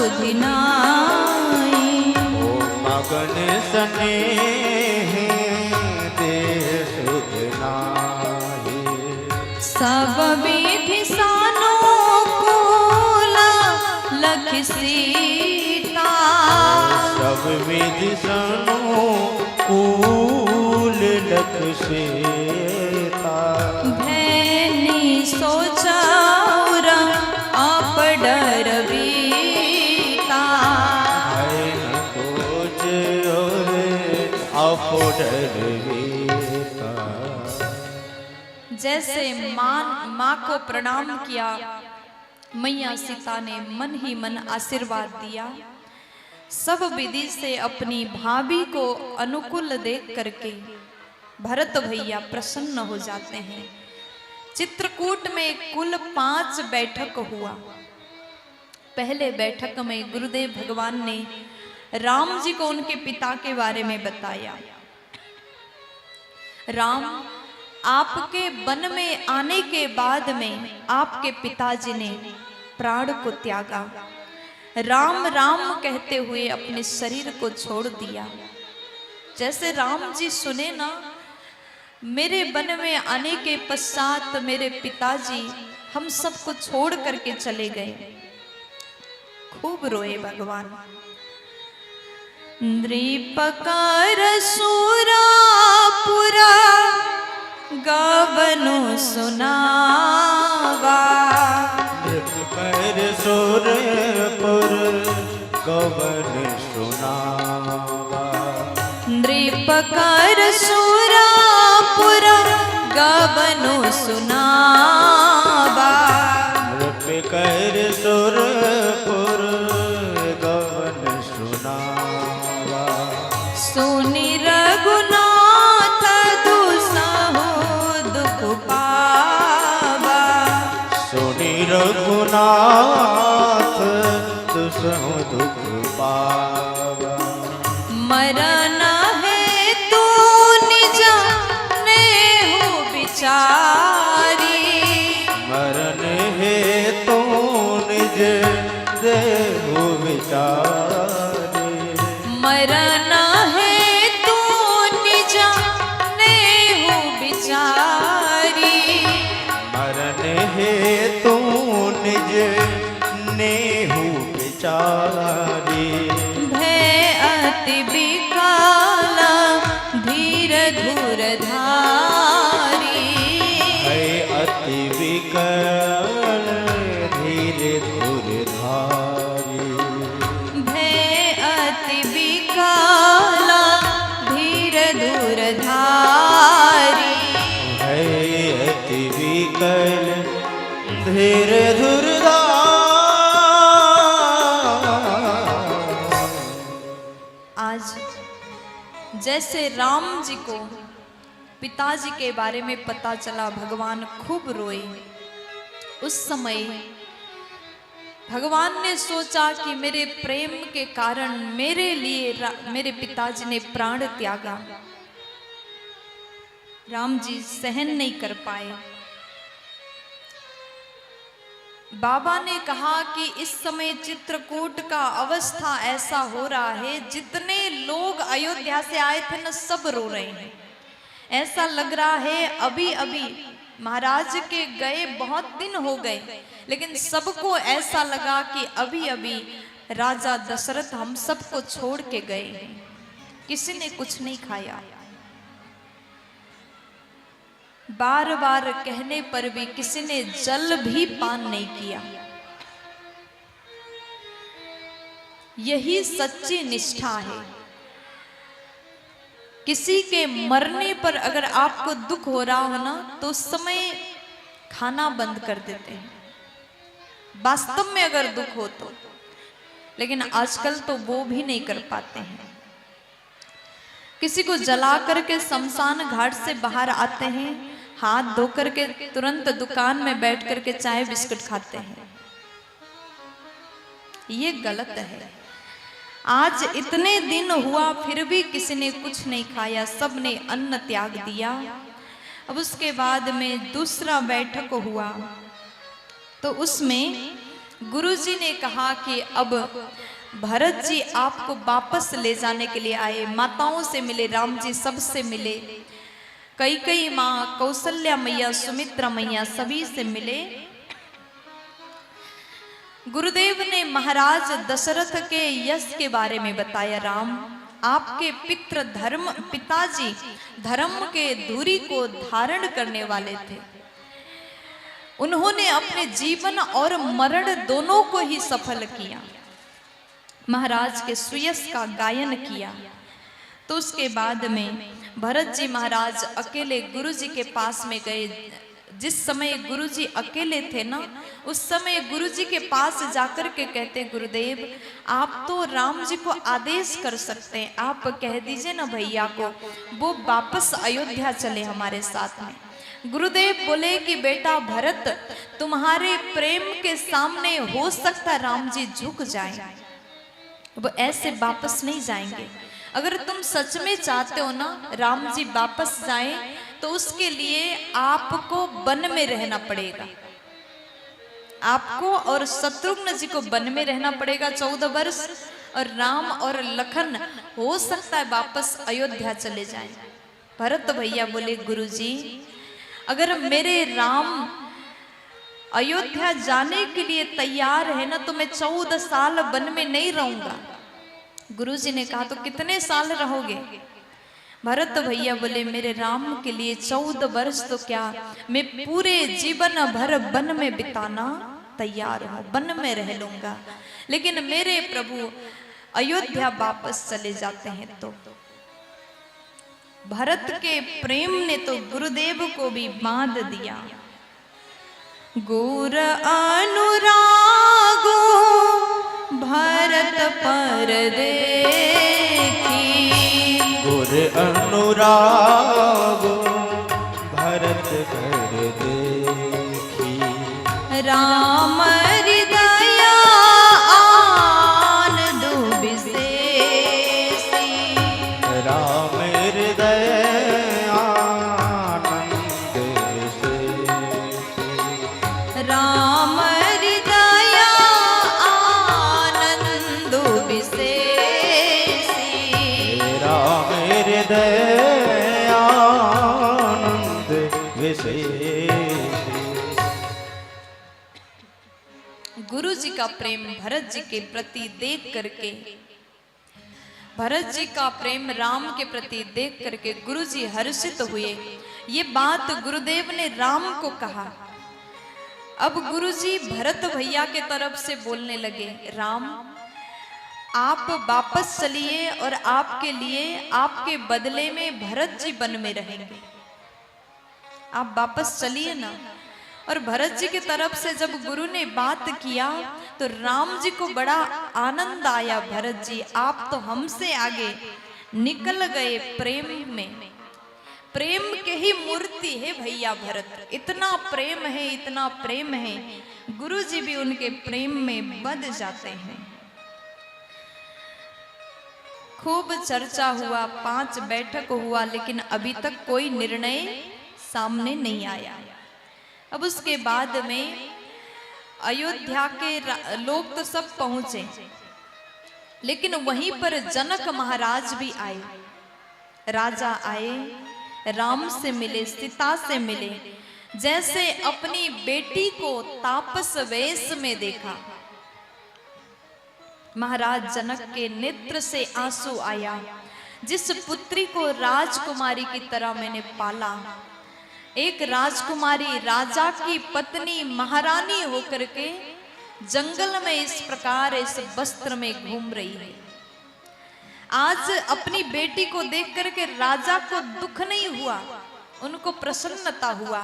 सुधिनाई। ओ मगन स्नेह देह सुधनाई। सब विधि सानुकूल लख सीता। सब विधि सानुकूल लख सीता। भैनी सोचौर आप डर बीता। भैन सोच और आप डर बीता। जैसे माँ को प्रणाम किया, मैया सीता ने मन ही मन आशीर्वाद दिया। सब विधि से अपनी भाभी को अनुकूल देख करके भरत भैया प्रसन्न हो जाते हैं। चित्रकूट में कुल 5 बैठक हुआ। पहले बैठक में गुरुदेव भगवान ने राम जी को उनके पिता के बारे में बताया। राम, आपके वन में आने के बाद में आपके पिताजी ने प्राण को त्यागा। राम राम कहते हुए अपने शरीर को छोड़ दिया। जैसे राम जी सुने ना, मेरे वन में आने के पश्चात मेरे पिताजी हम सबको छोड़ करके चले गए। खूब रोए भगवान। नृपकार सुरापुरा गावनु सुनावा। नृपकार सुरपुर गवन सुनावा। नृपकार सुरापुरा गावनु सुनावा। नृपकार सुरपुर गवन सुनावा। सुनि रघुनाथ दुसहु दुख पावा। सुनि रघुनाथ दुसहु दुख पावा। मरन है तू निज नेहु बिचारी। मरण है तो निज देहु विचारे। मरन है तू निज नेहु बिचारी। मरण है तो निज नेहु विचारे। भय अति विकाला धीर धुर धारी। है अति विकल धीर धुर धारी। भय अति विकाला धीर धुर धारी। है अति विकल धीर धुर आज जैसे राम जी को पिताजी के बारे में पता चला, भगवान खूब रोए। उस समय भगवान ने सोचा कि मेरे प्रेम के कारण मेरे लिए मेरे पिताजी ने प्राण त्यागा। राम जी सहन नहीं कर पाए। बाबा ने कहा कि इस समय चित्रकूट का अवस्था ऐसा हो रहा है, जितने लोग अयोध्या से आए थे ना, सब रो रहे हैं। ऐसा लग रहा है अभी अभी महाराज के गए बहुत दिन हो गए, लेकिन सबको ऐसा लगा कि अभी अभी राजा दशरथ हम सबको छोड़ के गए हैं। किसी ने कुछ नहीं खाया। बार बार कहने पर भी किसी ने जल भी पान नहीं किया। यही सच्ची निष्ठा है। किसी के मरने पर अगर आपको दुख हो रहा हो ना, तो उस समय खाना बंद कर देते हैं, वास्तव में अगर दुख हो तो। लेकिन आजकल तो वो भी नहीं कर पाते हैं। किसी को जला करके शमशान घाट से बाहर आते हैं, हाथ धो करके तुरंत दुकान में बैठ करके चाय बिस्कुट खाते हैं। ये गलत है। आज इतने दिन हुआ फिर भी किसी ने कुछ नहीं खाया, सब ने अन्न त्याग दिया। अब उसके बाद में दूसरा बैठक हुआ, तो उसमें गुरुजी ने कहा कि अब भरत जी आपको वापस ले जाने के लिए आए। माताओं से मिले, राम जी सबसे मिले, कई माँ, कौशल्या मैया, सुमित्रा मैया, सभी से मिले। गुरुदेव ने महाराज दशरथ के यश के बारे में बताया। राम, आपके पिताजी धर्म के धुरी को धारण करने वाले थे। उन्होंने अपने जीवन और मरण दोनों को ही सफल किया। महाराज के सुयश का गायन किया। तो उसके बाद में भरत जी महाराज अकेले गुरु जी के पास में गए। जिस समय गुरु जी अकेले थे ना, उस समय गुरु जी के पास जाकर के कहते, गुरुदेव आप तो राम जी को आदेश कर सकते हैं, आप कह दीजिए ना भैया को वो वापस अयोध्या चले हमारे साथ में। गुरुदेव बोले कि बेटा भरत, तुम्हारे प्रेम के सामने हो सकता राम जी झुक जाएं, वो ऐसे वापस नहीं जाएंगे। अगर तुम सच में चाहते हो ना राम जी वापस जाएं, तो उसके लिए आपको वन में रहना पड़ेगा। आपको और शत्रुघ्न जी को वन में रहना पड़ेगा 14 वर्ष, और राम और लखन हो सकता है वापस अयोध्या चले जाएं। भरत भैया बोले, गुरुजी अगर मेरे राम अयोध्या जाने के लिए तैयार है ना, तो मैं 14 साल वन में नहीं रहूंगा। गुरुजी ने कहा, तो कितने साल रहोगे? भरत भैया बोले, मेरे राम के लिए 14 वर्ष तो क्या, मैं पूरे जीवन भर वन में बिताना तैयार हूँ, वन में रह लूंगा। लेकिन मेरे प्रभु अयोध्या वापस चले जाते हैं तो भरत के प्रेम ने तो गुरुदेव को भी बांध दिया। गुर अनुरागो भरत पर देखी, गुर अनुरागो भरत पर देखी, राम हृदय आनंद विशेषी, राम हृदय आनंद विशेषी, राम हृदय आनंद विशेषी, राम हृदय आनंद विशेषी। गुरु जी का प्रेम भरत जी के प्रति देख करके, भरत जी का प्रेम राम के प्रति देख करके गुरु जी हर्षित हुए। ये बात गुरुदेव ने राम को कहा। अब गुरु जी भरत भैया के तरफ से बोलने लगे, राम आप वापस चलिए और आपके लिए, आपके बदले में भरत जी वन में रहेंगे। आप वापस चलिए ना। और भरत जी की तरफ से जब गुरु ने बात किया तो राम जी को बड़ा आनंद आया। भरत जी आप तो हमसे आगे निकल गए प्रेम में। प्रेम के ही मूर्ति है भैया भरत, इतना प्रेम है, इतना प्रेम है। गुरु जी भी उनके प्रेम में बंध जाते हैं। खूब चर्चा हुआ, 5 बैठक हुआ, लेकिन अभी तक कोई निर्णय सामने नहीं आया। अब उसके बाद में अयोध्या के लोग तो सब पहुंचे, लेकिन वहीं पर जनक महाराज भी आए। राजा आए, राम से मिले, सीता से मिले। जैसे अपनी बेटी को तापस वेश में देखा, महाराज जनक के नेत्र से आंसू आया। जिस पुत्री को राजकुमारी की तरह मैंने पाला, एक राजकुमारी राजा की पत्नी महारानी होकर के जंगल में इस प्रकार इस वस्त्र में घूम रही है। आज अपनी बेटी को देख करके राजा को दुख नहीं हुआ, उनको प्रसन्नता हुआ,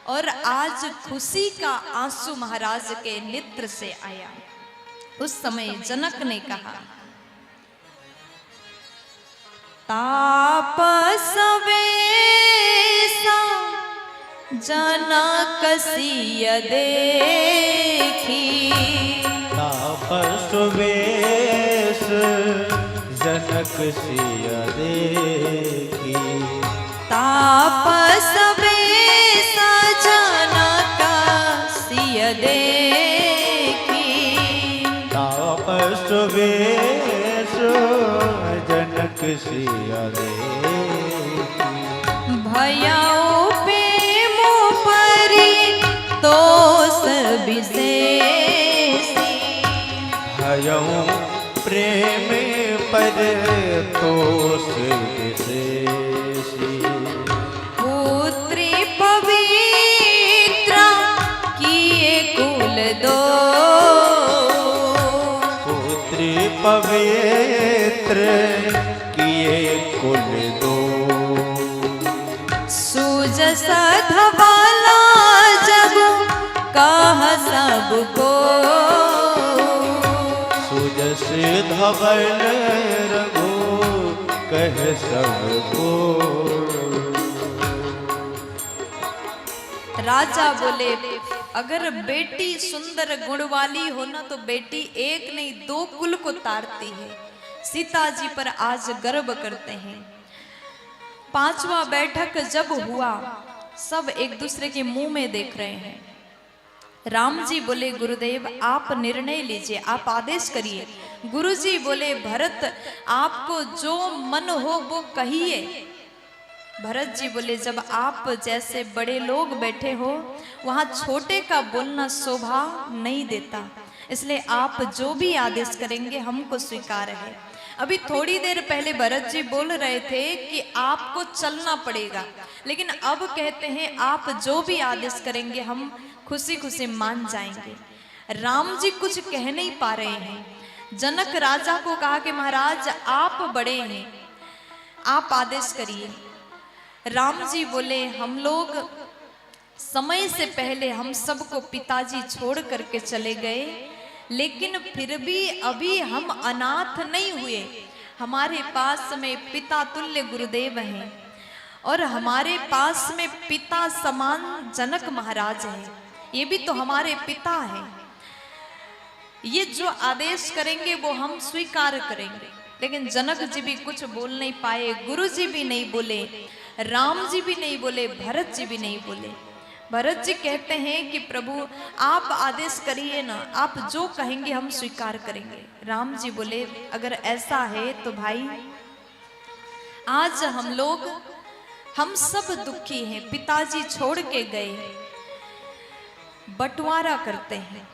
और आज खुशी का आंसू महाराज के नेत्र से आया। उस समय जनक ने कहा, तापस वेसा जनक सिय देखी, तापस वेश जनक सिय देखी, तापस वेसा जनक सिय देखी, अष्टवेश जनक सिया देखी। भयाओ प्रेम परी तो विशेषी। भयऊ प्रेम पर तोष विशेषी। पुत्री पवित्र किए कुल दो। पुत्री पवित्र किए कुल दो। सूजस धवाला जब कह सबको। सुजस धवल रघु कह सबको। राजा बोले अगर बेटी सुंदर गुण वाली हो ना तो बेटी एक नहीं 2 कुल को तारती है। सीता जी पर आज गर्व करते हैं। 5वां बैठक जब हुआ सब एक दूसरे के मुंह में देख रहे हैं। राम जी बोले गुरुदेव आप निर्णय लीजिए, आप आदेश करिए। गुरु जी बोले भरत आपको जो मन हो वो कहिए। भरत जी बोले जब आप जैसे बड़े लोग बैठे हो वहां छोटे का बोलना शोभा नहीं देता, इसलिए आप जो भी आदेश करेंगे हमको स्वीकार है। अभी थोड़ी देर पहले भरत जी बोल रहे थे कि आपको चलना पड़ेगा, लेकिन अब कहते हैं आप जो भी आदेश करेंगे हम खुशी खुशी मान जाएंगे। राम जी कुछ कह नहीं पा रहे हैं। जनक राजा को कहा कि महाराज आप बड़े हैं, आप आदेश करिए। राम जी बोले हम लोग समय से पहले हम सबको पिताजी छोड़ करके चले गए, लेकिन फिर भी अभी हम अनाथ नहीं हुए। हमारे पास में पिता तुल्य गुरुदेव हैं और हमारे पास में पिता समान जनक महाराज हैं। ये भी तो हमारे पिता हैं। ये जो आदेश करेंगे वो हम स्वीकार करेंगे। लेकिन जनक जी भी कुछ बोल नहीं पाए, गुरु जी भी नहीं बोले, राम जी भी नहीं बोले, भरत जी भी नहीं बोले। भरत जी कहते हैं कि प्रभु आप आदेश करिए ना, आप जो कहेंगे हम स्वीकार करेंगे। राम जी बोले अगर ऐसा है तो भाई आज हम सब दुखी हैं, पिताजी छोड़ के गए, बंटवारा करते हैं।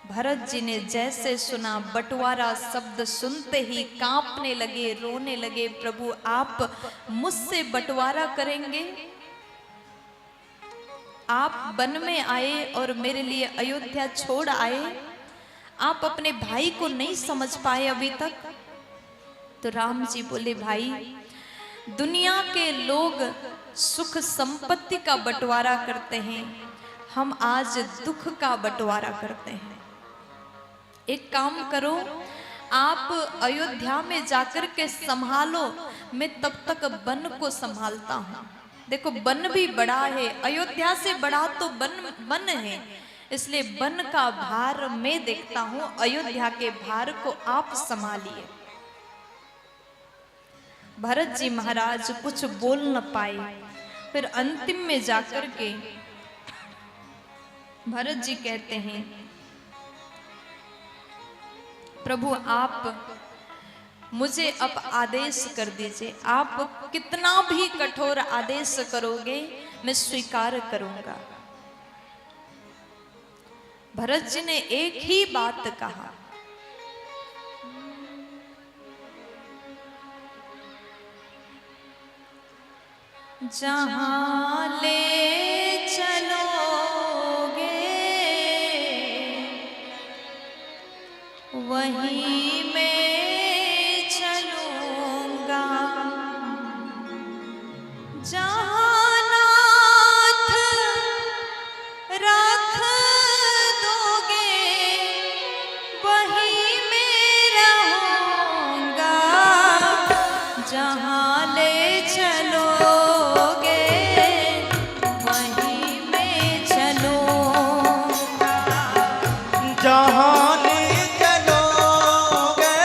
भरत जी ने जैसे सुना बंटवारा शब्द सुनते ही कांपने लगे, रोने लगे। प्रभु आप मुझसे बंटवारा करेंगे? आप वन में आए और मेरे लिए अयोध्या छोड़ आए, आप अपने भाई को नहीं समझ पाए अभी तक? तो राम जी बोले भाई दुनिया के लोग सुख संपत्ति का बंटवारा करते हैं, हम आज दुख का बंटवारा करते हैं। एक काम करो आप अयोध्या में जाकर के संभालो, मैं तब तक वन को संभालता हूँ। देखो वन भी बड़ा है, अयोध्या से बड़ा तो वन है, इसलिए वन का भार मैं देखता हूँ, अयोध्या के भार को आप संभालिए। भरत जी महाराज कुछ बोल न पाए। फिर अंतिम में जाकर के भरत जी कहते हैं प्रभु आप मुझे अब आदेश कर दीजिए, आप कितना भी कठोर आदेश करोगे मैं स्वीकार करूंगा। भरत जी ने एक ही बात कहा, जहां ले चलोगे वहीं मैं चलूंगा, जहां नाथ रख दोगे वहीं मैं रहूंगा, जहां ले चलोगे वहीं मैं चलूंगा, जहाँ ले चलोगे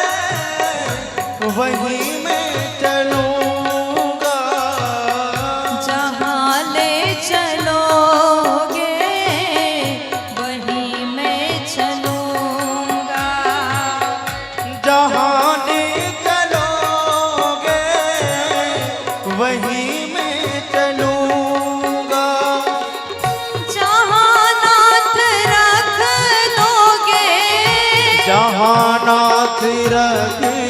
जहाँ नाथ रख